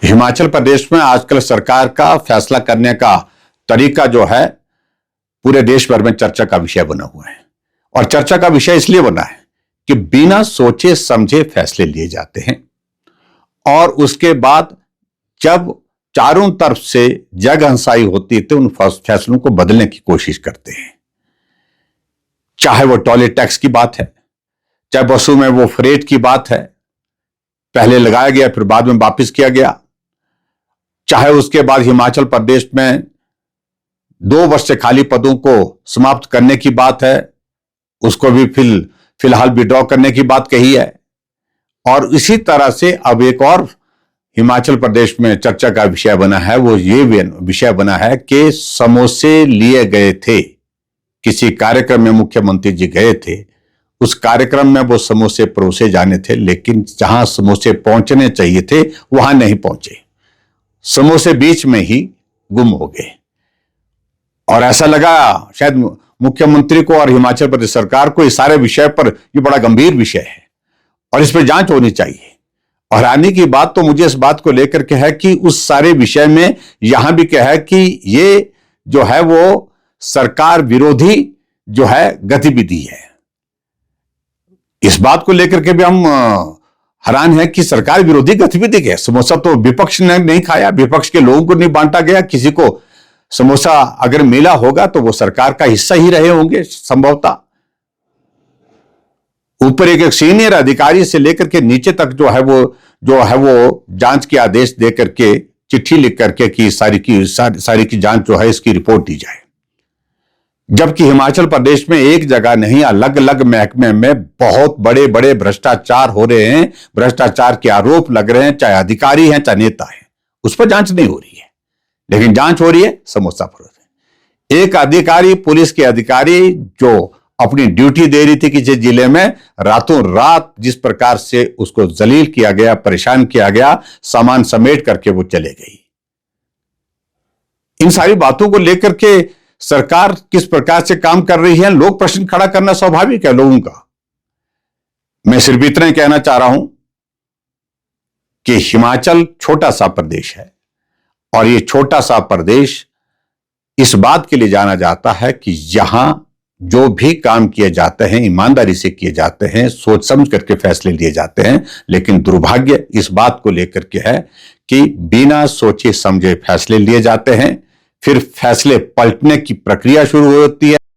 हिमाचल प्रदेश में आजकल सरकार का फैसला करने का तरीका जो है पूरे देश भर में चर्चा का विषय बना हुआ है। और चर्चा का विषय इसलिए बना है कि बिना सोचे समझे फैसले लिए जाते हैं और उसके बाद जब चारों तरफ से जगहंसाई होती है तो उन फैसलों को बदलने की कोशिश करते हैं। चाहे वो टॉयलेट टैक्स की बात है, चाहे बसों में वो फ्रेट की बात है, पहले लगाया गया फिर बाद में वापस किया गया, चाहे उसके बाद हिमाचल प्रदेश में 2 वर्ष से खाली पदों को समाप्त करने की बात है, उसको भी फिलहाल विड्रॉ करने की बात कही है। और इसी तरह से अब एक और हिमाचल प्रदेश में चर्चा का विषय बना है, वो ये विषय बना है कि समोसे लिए गए थे। किसी कार्यक्रम में मुख्यमंत्री जी गए थे, उस कार्यक्रम में वो समोसे परोसे जाने थे, लेकिन जहां समोसे पहुंचने चाहिए थे वहां नहीं पहुंचे, समोसे बीच में ही गुम हो गए। और ऐसा लगा शायद मुख्यमंत्री को और हिमाचल प्रदेश सरकार को इस सारे विषय पर ये बड़ा गंभीर विषय है और इस पर जांच होनी चाहिए। और हैरानी की बात तो मुझे इस बात को लेकर के है कि उस सारे विषय में यहां भी क्या है कि ये जो है वो सरकार विरोधी जो है गतिविधि है। इस बात को लेकर के भी हम हैरान है कि सरकार विरोधी गतिविधि क्या है। समोसा तो विपक्ष ने नहीं खाया, विपक्ष के लोगों को नहीं बांटा गया, किसी को समोसा अगर मिला होगा तो वो सरकार का हिस्सा ही रहे होंगे संभवतः। ऊपर एक सीनियर अधिकारी से लेकर के नीचे तक जो है वो जांच के आदेश दे करके चिट्ठी लिख करके कि सारी की जांच जो है इसकी रिपोर्ट दी जाए। जबकि हिमाचल प्रदेश में एक जगह नहीं, अलग अलग महकमे में बहुत बड़े बड़े भ्रष्टाचार हो रहे हैं, भ्रष्टाचार के आरोप लग रहे हैं, चाहे अधिकारी हैं चाहे नेता हैं, उस पर जांच नहीं हो रही है। लेकिन जांच हो रही है समोसा पर। एक अधिकारी, पुलिस के अधिकारी जो अपनी ड्यूटी दे रही थी किसी जिले में, रातों रात जिस प्रकार से उसको जलील किया गया, परेशान किया गया, सामान समेट करके वो चले गई। इन सारी बातों को लेकर के सरकार किस प्रकार से काम कर रही है, लोग प्रश्न खड़ा करना स्वाभाविक है लोगों का। मैं सिर्फ इतना ही कहना चाह रहा हूं कि हिमाचल छोटा सा प्रदेश है और ये छोटा सा प्रदेश इस बात के लिए जाना जाता है कि यहां जो भी काम किए जाते हैं ईमानदारी से किए जाते हैं, सोच समझ करके फैसले लिए जाते हैं। लेकिन दुर्भाग्य इस बात को लेकर के है कि बिना सोचे समझे फैसले लिए जाते हैं, फिर फैसले पलटने की प्रक्रिया शुरू होती है।